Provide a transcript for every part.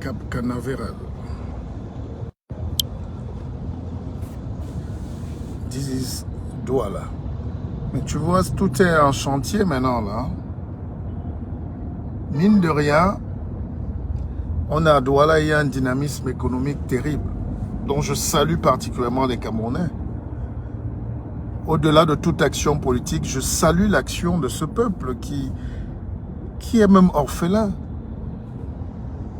Cap Canaveral. This is Douala. Mais tu vois, tout est en chantier maintenant là. Mine de rien, on a à Douala, il y a un dynamisme économique terrible, dont je salue particulièrement les Camerounais. Au-delà de toute action politique, je salue l'action de ce peuple qui est même orphelin.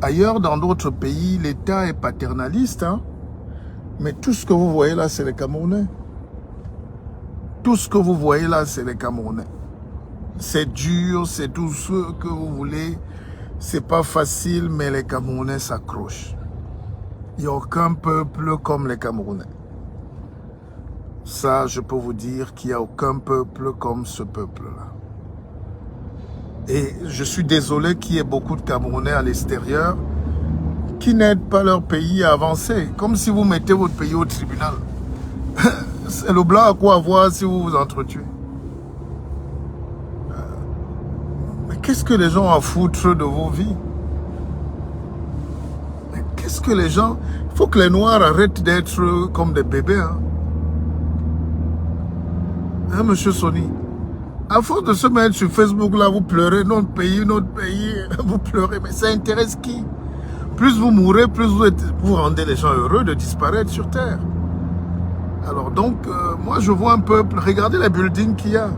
Ailleurs, dans d'autres pays, l'État est paternaliste, hein, mais tout ce que vous voyez là, c'est les Camerounais. Tout ce que vous voyez là, c'est les Camerounais. C'est dur, c'est tout ce que vous voulez. C'est pas facile, mais les Camerounais s'accrochent. Il n'y a aucun peuple comme les Camerounais. Ça, je peux vous dire qu'il n'y a aucun peuple comme ce peuple-là. Et je suis désolé qu'il y ait beaucoup de Camerounais à l'extérieur qui n'aident pas leur pays à avancer. Comme si vous mettez votre pays au tribunal. C'est le blanc à quoi avoir si vous vous entretuez. Mais qu'est-ce que les gens ont à foutre de vos vies? Mais qu'est-ce que les gens... Il faut que les Noirs arrêtent d'être comme des bébés. Hein, monsieur Sony? À force de se mettre sur Facebook, là, vous pleurez, notre pays, vous pleurez. Mais ça intéresse qui? Plus vous mourrez, plus vous rendez les gens heureux de disparaître sur Terre. Alors donc, moi je vois un peuple, regardez les buildings qu'il y a.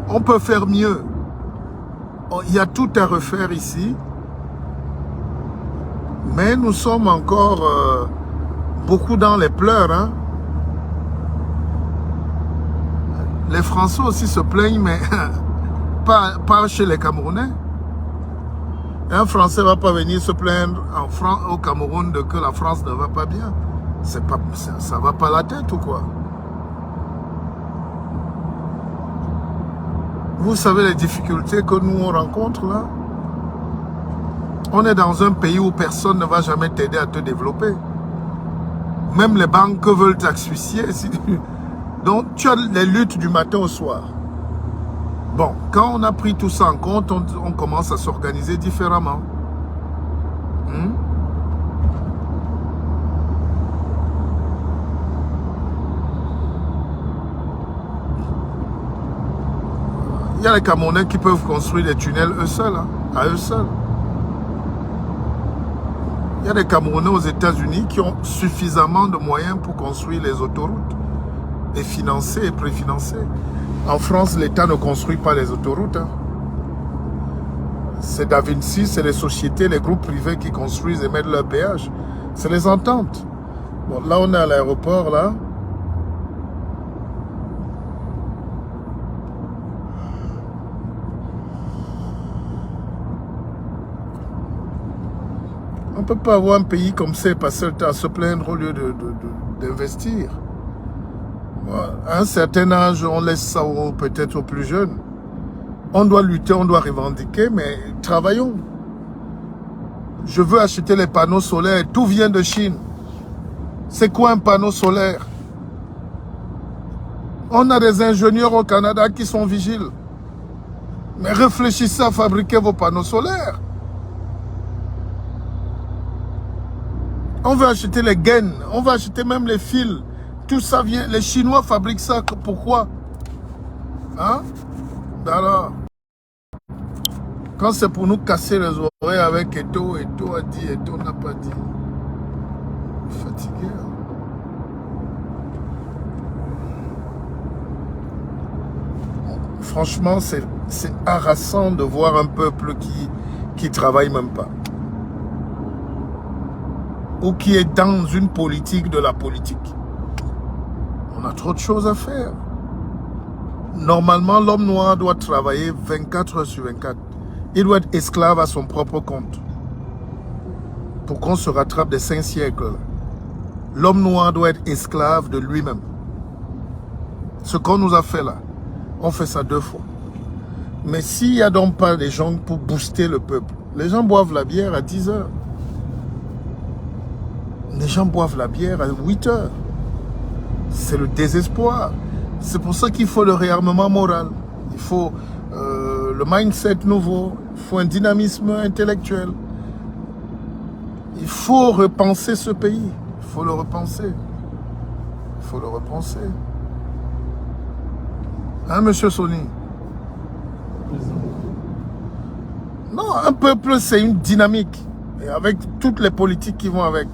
On peut faire mieux. Il y a tout à refaire ici. Mais nous sommes encore beaucoup dans les pleurs. Hein. Les Français aussi se plaignent, mais pas chez les Camerounais. Un Français ne va pas venir se plaindre au Cameroun de que la France ne va pas bien. Ça ne va pas la tête ou quoi? Vous savez les difficultés que nous on rencontre là? On est dans un pays où personne ne va jamais t'aider à te développer. Même les banques veulent t'asphyxier. Donc tu as les luttes du matin au soir. Bon, quand on a pris tout ça en compte, on commence à s'organiser différemment. Il y a les Camerounais qui peuvent construire des tunnels eux seuls, hein, à eux seuls. Il y a des Camerounais aux États-Unis qui ont suffisamment de moyens pour construire les autoroutes et financer et préfinancer. En France, l'État ne construit pas les autoroutes. Hein. C'est Da Vinci, c'est les sociétés, les groupes privés qui construisent et mettent leur péage. C'est les ententes. Bon, là, on est à l'aéroport, là. On ne peut pas avoir un pays comme ça et passer le temps à se plaindre au lieu d'investir. À un certain âge, on laisse ça peut-être aux plus jeunes. On doit lutter, on doit revendiquer, mais travaillons. Je veux acheter les panneaux solaires, tout vient de Chine. C'est quoi un panneau solaire? On a des ingénieurs au Canada qui sont vigiles. Mais réfléchissez à fabriquer vos panneaux solaires. On veut acheter les gaines, on va acheter même les fils. Tout ça vient, les Chinois fabriquent ça. Pourquoi? Hein? Alors, quand c'est pour nous casser les oreilles avec Eto, Eto a dit, Eto n'a pas dit. Fatigué. Hein? Franchement, c'est harassant de voir un peuple qui travaille même pas. Ou qui est dans une politique de la politique. On a trop de choses à faire. Normalement, l'homme noir doit travailler 24 heures sur 24. Il doit être esclave à son propre compte. Pour qu'on se rattrape des 5 siècles. L'homme noir doit être esclave de lui-même. Ce qu'on nous a fait là, on fait ça 2 fois. Mais s'il n'y a donc pas des gens pour booster le peuple, les gens boivent la bière à 10 heures. Les gens boivent la bière à 8 heures. C'est le désespoir. C'est pour ça qu'il faut le réarmement moral. Il faut le mindset nouveau. Il faut un dynamisme intellectuel. Il faut repenser ce pays. Il faut le repenser. Il faut le repenser. Hein, monsieur Sony? Non, un peuple, c'est une dynamique. Et avec toutes les politiques qui vont avec.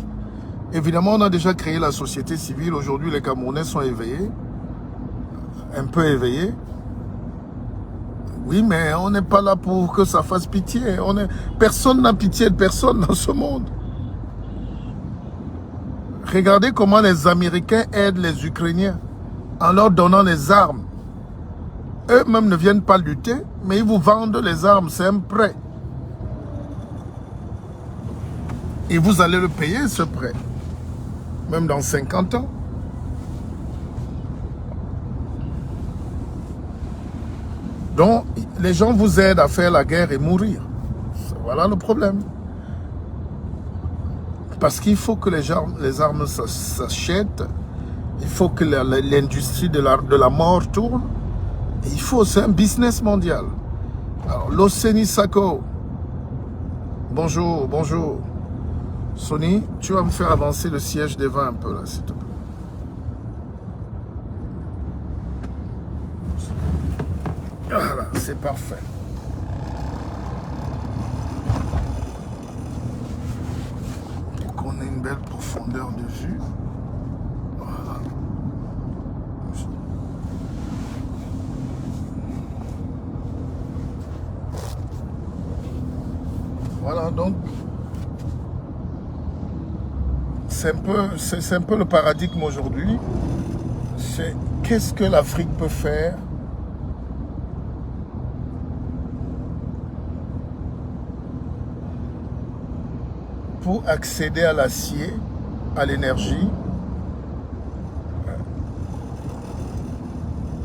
Évidemment, on a déjà créé la société civile. Aujourd'hui, les Camerounais sont éveillés. Un peu éveillés. Oui, mais on n'est pas là pour que ça fasse pitié. Personne n'a pitié de personne dans ce monde. Regardez comment les Américains aident les Ukrainiens en leur donnant les armes. Eux-mêmes ne viennent pas lutter, mais ils vous vendent les armes, c'est un prêt. Et vous allez le payer, ce prêt. Même dans 50 ans. Donc, les gens vous aident à faire la guerre et mourir. Voilà le problème. Parce qu'il faut que les armes s'achètent. Il faut que l'industrie de la mort tourne. Et il faut, c'est un business mondial. Alors, Loseni Sako. Bonjour, bonjour. Sony, tu vas me faire avancer le siège des vins un peu là, s'il te plaît. Voilà, c'est parfait. Pour qu'on ait une belle profondeur de vue. Voilà. Voilà, donc c'est un peu le paradigme aujourd'hui. C'est qu'est-ce que l'Afrique peut faire pour accéder à l'acier, à l'énergie,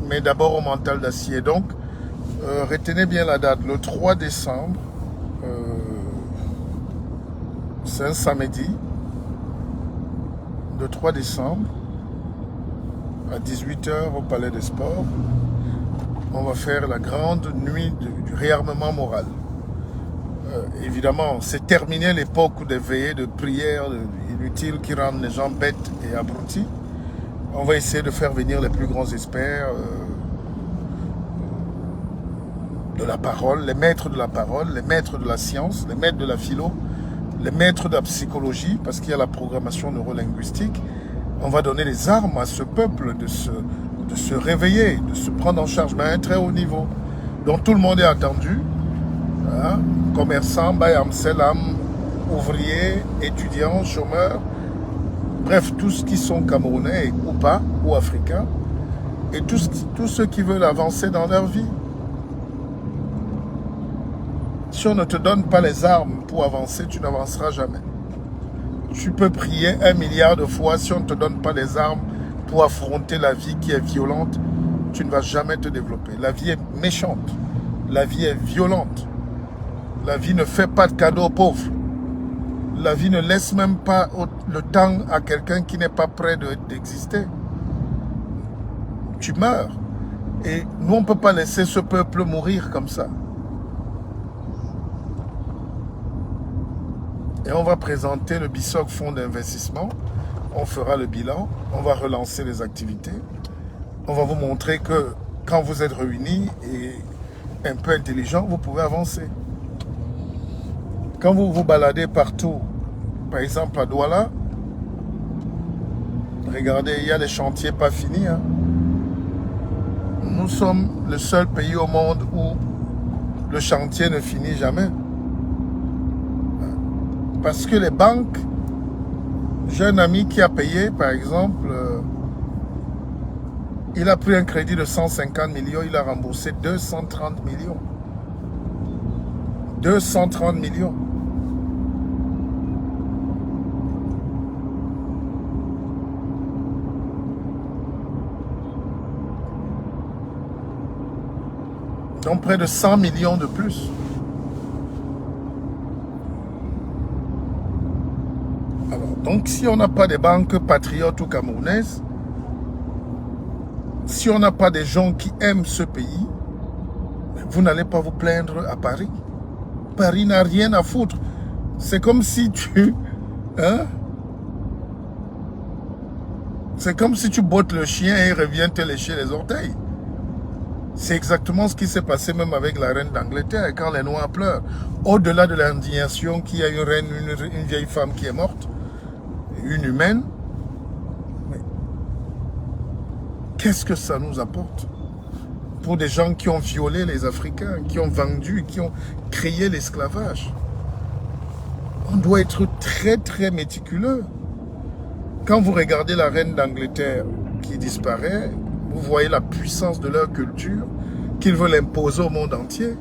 mais d'abord au mental d'acier. Donc, retenez bien la date, le 3 décembre, c'est un samedi, le 3 décembre, à 18 h au Palais des Sports, on va faire la grande nuit du réarmement moral. Évidemment, c'est terminé l'époque des veillées de prières inutiles qui rendent les gens bêtes et abrutis. On va essayer de faire venir les plus grands experts de la parole, les maîtres de la parole, les maîtres de la science, les maîtres de la philo, les maîtres de la psychologie, parce qu'il y a la programmation neurolinguistique. On va donner les armes à ce peuple de se réveiller, de se prendre en charge, mais à un très haut niveau. Donc tout le monde est attendu. Hein? Commerçants, bayam, selam, ouvriers, étudiants, chômeurs, bref, tous qui sont camerounais ou pas, ou africains, et tous ceux qui veulent avancer dans leur vie. Si on ne te donne pas les armes pour avancer, tu n'avanceras jamais. Tu peux prier 1 milliard de fois, si on ne te donne pas les armes pour affronter la vie qui est violente, tu ne vas jamais te développer. La vie est méchante, la vie est violente. La vie ne fait pas de cadeaux aux pauvres. La vie ne laisse même pas le temps à quelqu'un qui n'est pas prêt d'exister. Tu meurs. Et nous, on ne peut pas laisser ce peuple mourir comme ça. Et on va présenter le BISOC Fonds d'investissement. On fera le bilan. On va relancer les activités. On va vous montrer que quand vous êtes réunis et un peu intelligent, vous pouvez avancer. Quand vous vous baladez partout, par exemple à Douala, regardez, il y a des chantiers pas finis. Hein. Nous sommes le seul pays au monde où le chantier ne finit jamais. Parce que les banques, j'ai un ami qui a payé, par exemple, il a pris un crédit de 150 millions, il a remboursé 230 millions. 230 millions. Donc près de 100 millions de plus. Alors, donc si on n'a pas des banques patriotes ou camerounaises, si on n'a pas des gens qui aiment ce pays, vous n'allez pas vous plaindre à Paris. Paris n'a rien à foutre. C'est comme si Hein? C'est comme si tu bottes le chien et il revient te lécher les orteils. C'est exactement ce qui s'est passé même avec la reine d'Angleterre quand les Noirs pleurent. Au-delà de l'indignation qu'il y a une reine, une vieille femme qui est morte, une humaine, mais qu'est-ce que ça nous apporte? Pour des gens qui ont violé les Africains, qui ont vendu, qui ont créé l'esclavage. On doit être très très méticuleux. Quand vous regardez la reine d'Angleterre qui disparaît, vous voyez la puissance de leur culture qu'ils veulent imposer au monde entier.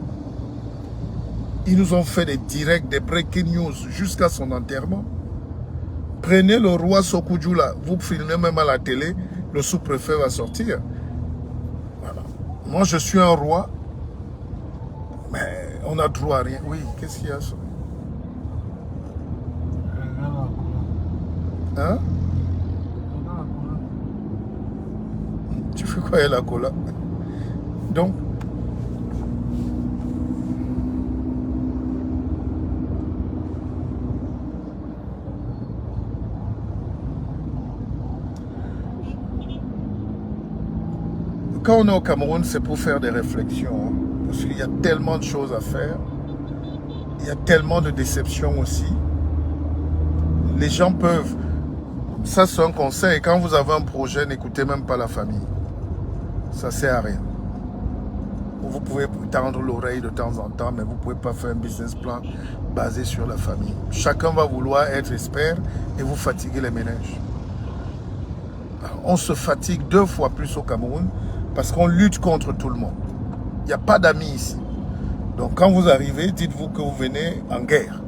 Ils nous ont fait des directs, des breaking news jusqu'à son enterrement. Prenez le roi Sokujula, vous filmez même à la télé, le sous-préfet va sortir. Voilà. Moi je suis un roi, mais on n'a droit à rien. Oui, qu'est-ce qu'il y a ça? Hein? Tu fais quoi avec la cola? Donc, quand on est au Cameroun, c'est pour faire des réflexions. Parce qu'il y a tellement de choses à faire. Il y a tellement de déceptions aussi. Les gens peuvent... Ça, c'est un conseil. Quand vous avez un projet, n'écoutez même pas la famille. Ça ne sert à rien. Vous pouvez tendre l'oreille de temps en temps, mais vous ne pouvez pas faire un business plan basé sur la famille. Chacun va vouloir être expert et vous fatiguer les ménages. On se fatigue 2 fois plus au Cameroun parce qu'on lutte contre tout le monde. Il n'y a pas d'amis ici. Donc quand vous arrivez, dites-vous que vous venez en guerre.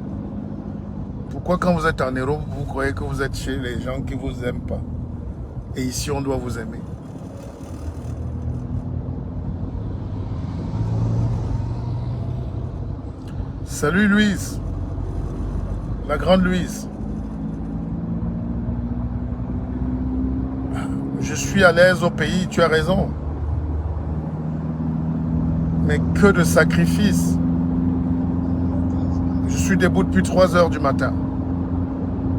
Pourquoi quand vous êtes en Europe, vous croyez que vous êtes chez les gens qui ne vous aiment pas? Et ici, on doit vous aimer. Salut Louise. La grande Louise. Je suis à l'aise au pays, tu as raison. Mais que de sacrifices. Je suis debout depuis 3 heures du matin.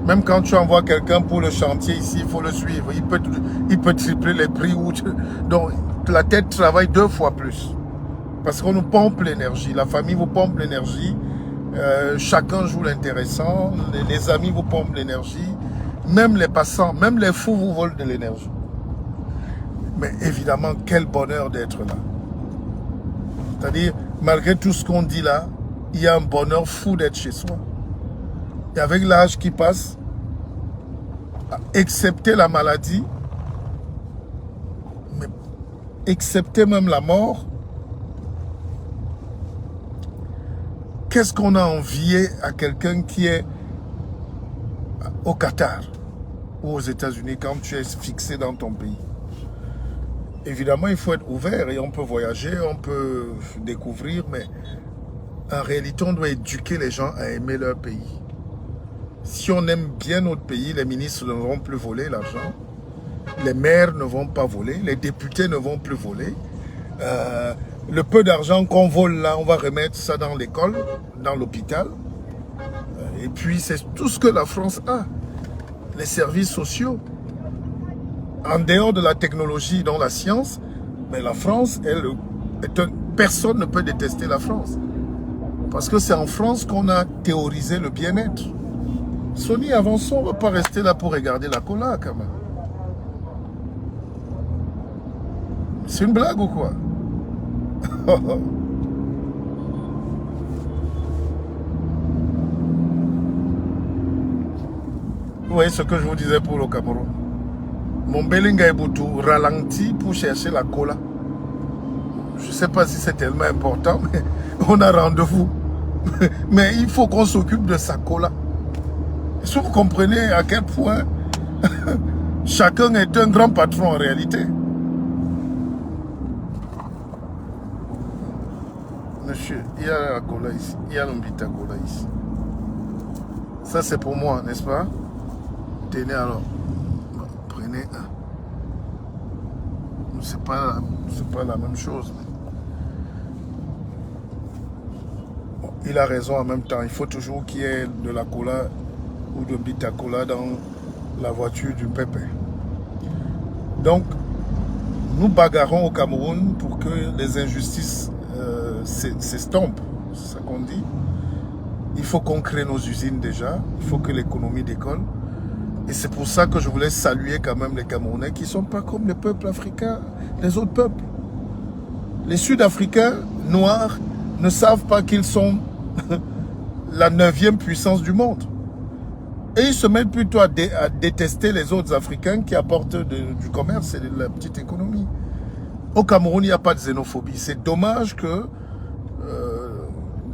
Même quand tu envoies quelqu'un pour le chantier ici, il faut le suivre. Il peut tripler les prix. Donc la tête travaille 2 fois plus. Parce qu'on nous pompe l'énergie. La famille vous pompe l'énergie. Chacun joue l'intéressant. Les amis vous pompent l'énergie. Même les passants, même les fous vous volent de l'énergie. Mais évidemment, quel bonheur d'être là. C'est-à-dire, malgré tout ce qu'on dit là, il y a un bonheur fou d'être chez soi. Et avec l'âge qui passe, excepté la maladie, mais excepté même la mort, qu'est-ce qu'on a envié à quelqu'un qui est au Qatar ou aux États-Unis quand tu es fixé dans ton pays? Évidemment, il faut être ouvert et on peut voyager, on peut découvrir, mais en réalité, on doit éduquer les gens à aimer leur pays. Si on aime bien notre pays, les ministres ne vont plus voler l'argent, les maires ne vont pas voler, les députés ne vont plus voler. Le peu d'argent qu'on vole là, on va remettre ça dans l'école, dans l'hôpital. Et puis, c'est tout ce que la France a. Les services sociaux. En dehors de la technologie, dans la science, mais la France, personne ne peut détester la France. Parce que c'est en France qu'on a théorisé le bien-être. Sony, avançons, on ne va pas rester là pour regarder la cola quand même. C'est une blague ou quoi? Vous voyez ce que je vous disais pour le Cameroun. Mon Belinga Eboutou ralentit pour chercher la cola. Je ne sais pas si c'est tellement important, mais on a rendez-vous. Mais il faut qu'on s'occupe de sa cola. Est-ce que vous comprenez à quel point chacun est un grand patron en réalité? Monsieur, il y a la cola ici. Il y a l'Ombita cola ici. Ça c'est pour moi, n'est-ce pas? Tenez alors. Prenez un. C'est pas la même chose. Bon, il a raison en même temps. Il faut toujours qu'il y ait de la cola ou de Bitacola dans la voiture du pépé. Donc, nous bagarrons au Cameroun pour que les injustices s'estompent, c'est ça qu'on dit. Il faut qu'on crée nos usines déjà, il faut que l'économie décolle. Et c'est pour ça que je voulais saluer quand même les Camerounais qui ne sont pas comme les peuples africains, les autres peuples. Les Sud-Africains noirs ne savent pas qu'ils sont la 9e puissance du monde. Et ils se mettent plutôt à détester les autres Africains qui apportent du commerce et de la petite économie. Au Cameroun, il n'y a pas de xénophobie. C'est dommage que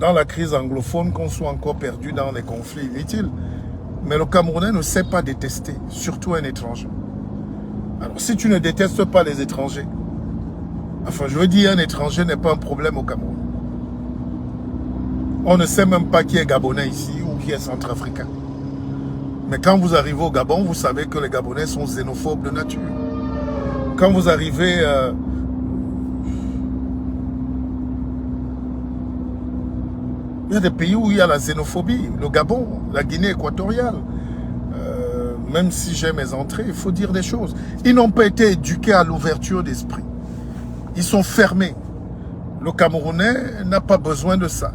dans la crise anglophone, qu'on soit encore perdu dans les conflits inutiles. Mais le Camerounais ne sait pas détester, surtout un étranger. Alors, si tu ne détestes pas les étrangers, enfin, je veux dire, un étranger n'est pas un problème au Cameroun. On ne sait même pas qui est Gabonais ici ou qui est centrafricain. Mais quand vous arrivez au Gabon, vous savez que les Gabonais sont xénophobes de nature. Quand vous arrivez... il y a des pays où il y a la xénophobie. Le Gabon, la Guinée équatoriale. Même si j'ai mes entrées, il faut dire des choses. Ils n'ont pas été éduqués à l'ouverture d'esprit. Ils sont fermés. Le Camerounais n'a pas besoin de ça.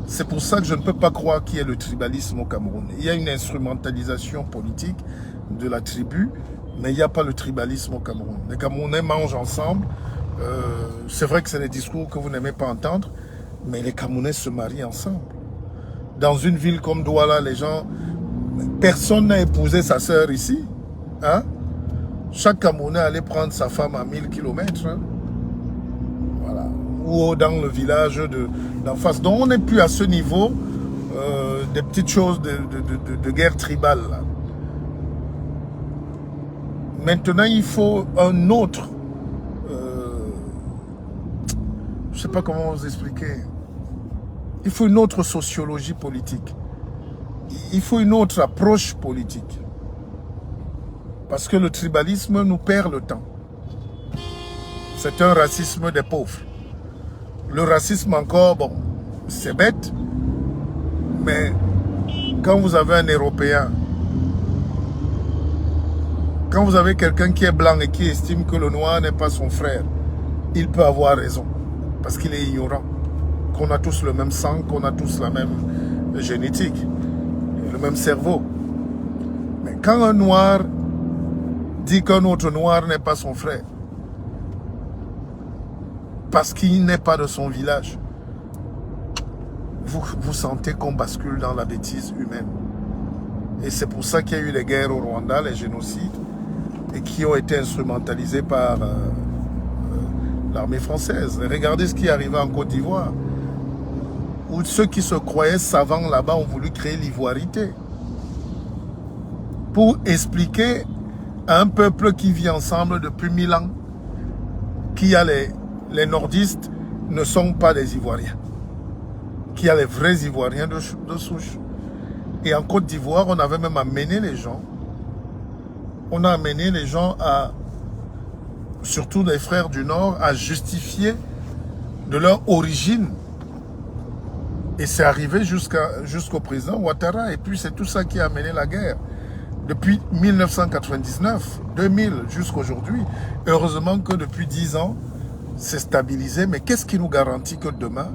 C'est pour ça que je ne peux pas croire qu'il y ait le tribalisme au Cameroun. Il y a une instrumentalisation politique de la tribu, mais il n'y a pas le tribalisme au Cameroun. Les Camerounais mangent ensemble. C'est vrai que c'est des discours que vous n'aimez pas entendre, mais les Camerounais se marient ensemble. Dans une ville comme Douala, les gens... Personne n'a épousé sa sœur ici. Hein? Chaque Camerounais allait prendre sa femme à 1000 km. Hein? Voilà. Ou dans le village d'en face. Donc on n'est plus à ce niveau des petites choses de guerre tribale. Là. Maintenant, il faut un autre... je ne sais pas comment vous expliquer. Il faut une autre sociologie politique. Il faut une autre approche politique. Parce que le tribalisme nous perd le temps. C'est un racisme des pauvres. Le racisme encore, bon, c'est bête. Mais quand vous avez un Européen, quand vous avez quelqu'un qui est blanc et qui estime que le noir n'est pas son frère, il peut avoir raison. Parce qu'il est ignorant. Qu'on a tous le même sang, qu'on a tous la même génétique. Le même cerveau. Mais quand un noir dit qu'un autre noir n'est pas son frère, parce qu'il n'est pas de son village, vous sentez qu'on bascule dans la bêtise humaine. Et c'est pour ça qu'il y a eu les guerres au Rwanda, les génocides, et qui ont été instrumentalisés par l'armée française. Et regardez ce qui est arrivé en Côte d'Ivoire, où ceux qui se croyaient savants là-bas ont voulu créer l'ivoirité pour expliquer à un peuple qui vit ensemble depuis 1000 ans qu'il y a les nordistes ne sont pas des Ivoiriens, qu'il y a les vrais Ivoiriens de souche. Et en Côte d'Ivoire, on avait même amené les gens, surtout les frères du Nord, à justifier de leur origine. Et c'est arrivé jusqu'au président Ouattara. Et puis c'est tout ça qui a amené la guerre. Depuis 1999, 2000 jusqu'à aujourd'hui. Heureusement que depuis 10 ans, c'est stabilisé. Mais qu'est-ce qui nous garantit que demain,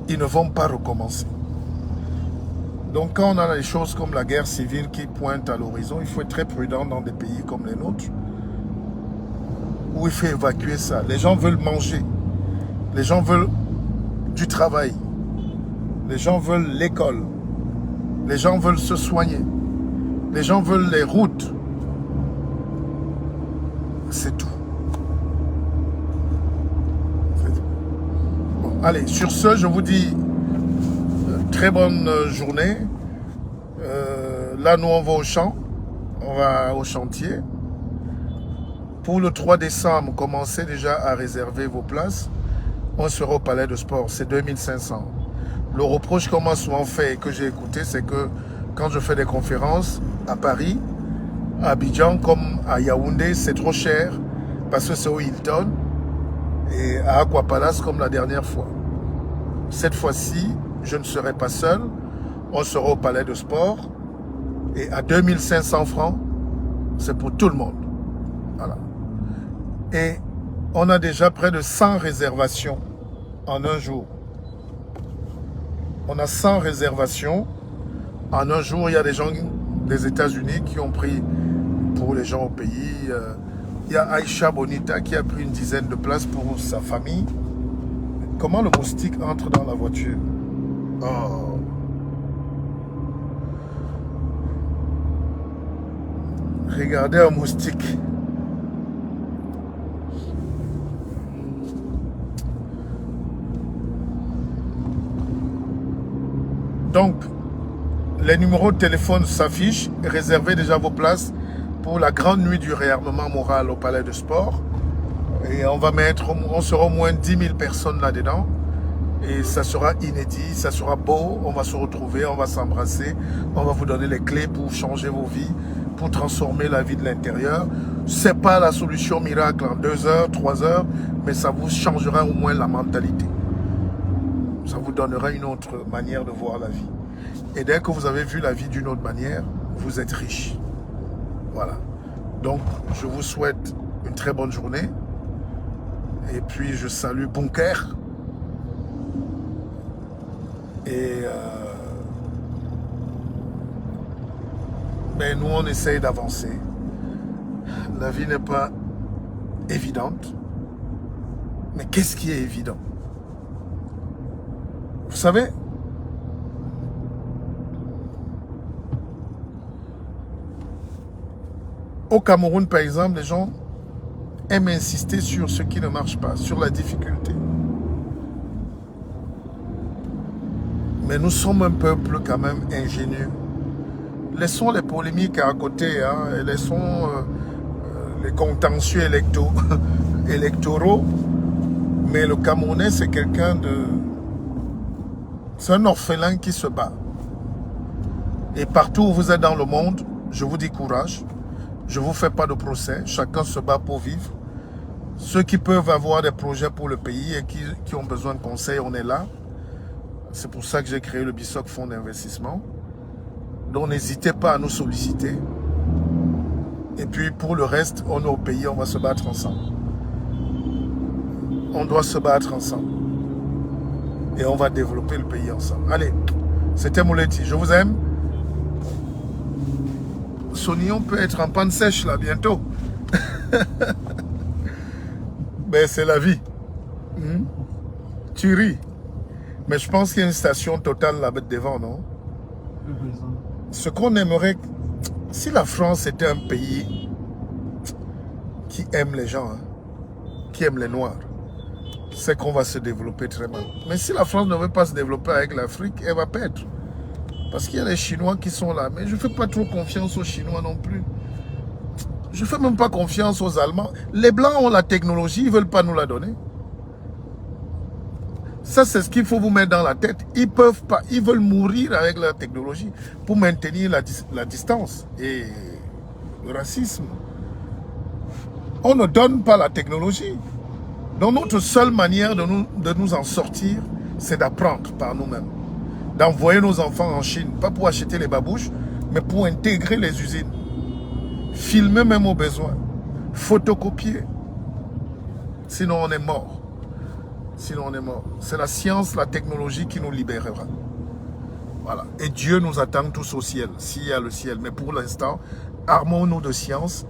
ils ne vont pas recommencer? Donc quand on a des choses comme la guerre civile qui pointe à l'horizon, il faut être très prudent dans des pays comme les nôtres, où il faut évacuer ça. Les gens veulent manger. Les gens veulent du travail. Les gens veulent l'école. Les gens veulent se soigner. Les gens veulent les routes. C'est tout. Bon, allez, sur ce, je vous dis très bonne journée. Là, nous, on va au champ. On va au chantier. Pour le 3 décembre, commencez déjà à réserver vos places. On sera au palais de sport, c'est 2500. Le reproche qu'on m'a souvent fait et que j'ai écouté, c'est que quand je fais des conférences à Paris, à Abidjan comme à Yaoundé, c'est trop cher parce que c'est au Hilton et à Aqua Palace comme la dernière fois. Cette fois-ci, je ne serai pas seul. On sera au Palais de Sport. Et à 2500 francs, c'est pour tout le monde. Voilà. Et on a déjà près de 100 réservations en un jour. On a 100 réservations en un jour. Il y a des gens des États-Unis qui ont pris pour les gens au pays. Il y a Aïcha Bonita qui a pris une dizaine de places pour sa famille. Comment le moustique entre dans la voiture? Oh. Regardez un moustique. Donc, les numéros de téléphone s'affichent. Réservez déjà vos places pour la grande nuit du réarmement moral au Palais de Sport. Et on sera au moins 10 000 personnes là-dedans. Et ça sera inédit, ça sera beau. On va se retrouver, on va s'embrasser. On va vous donner les clés pour changer vos vies, pour transformer la vie de l'intérieur. Ce n'est pas la solution miracle en 2 heures, 3 heures, mais ça vous changera au moins la mentalité. Ça vous donnera une autre manière de voir la vie. Et dès que vous avez vu la vie d'une autre manière, vous êtes riche. Voilà. Donc, je vous souhaite une très bonne journée. Et puis, je salue Bunker. Et mais nous, on essaye d'avancer. La vie n'est pas évidente. Mais qu'est-ce qui est évident? Vous savez, au Cameroun, par exemple, les gens aiment insister sur ce qui ne marche pas, sur la difficulté. Mais nous sommes un peuple quand même ingénieux. Laissons les polémiques à côté, hein, et laissons les contentieux électoraux. Mais le Camerounais, c'est quelqu'un de... C'est un orphelin qui se bat. Et partout où vous êtes dans le monde, je vous dis courage. Je ne vous fais pas de procès. Chacun se bat pour vivre. Ceux qui peuvent avoir des projets pour le pays et qui ont besoin de conseils, on est là. C'est pour ça que j'ai créé le BISOC Fonds d'investissement. Donc n'hésitez pas à nous solliciter. Et puis pour le reste, on est au pays, on va se battre ensemble. On doit se battre ensemble. Et on va développer le pays ensemble. Allez, c'était Mouleti, je vous aime. Sonillon peut être en panne sèche là bientôt. Ben c'est la vie. Tu ris. Mais je pense qu'il y a une station Total là-bas devant, non? Ce qu'on aimerait, si la France était un pays qui aime les gens, hein, qui aime les Noirs, c'est qu'on va se développer très mal. Mais si la France ne veut pas se développer avec l'Afrique, elle va perdre. Parce qu'il y a les Chinois qui sont là. Mais je ne fais pas trop confiance aux Chinois non plus. Je ne fais même pas confiance aux Allemands. Les Blancs ont la technologie, ils ne veulent pas nous la donner. Ça, c'est ce qu'il faut vous mettre dans la tête. Ils peuvent pas, ils veulent mourir avec la technologie pour maintenir la distance et le racisme. On ne donne pas la technologie. Donc notre seule manière de nous en sortir, c'est d'apprendre par nous-mêmes. D'envoyer nos enfants en Chine, pas pour acheter les babouches, mais pour intégrer les usines. Filmer même au besoin. Photocopier. Sinon on est mort. Sinon on est mort. C'est la science, la technologie qui nous libérera. Voilà. Et Dieu nous attend tous au ciel, s'il y a le ciel. Mais pour l'instant, armons-nous de science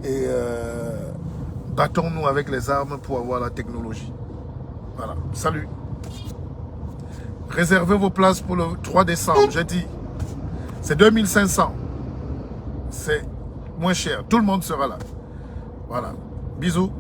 et battons-nous avec les armes pour avoir la technologie. Voilà. Salut. Réservez vos places pour le 3 décembre, j'ai dit. C'est 2500. C'est moins cher. Tout le monde sera là. Voilà. Bisous.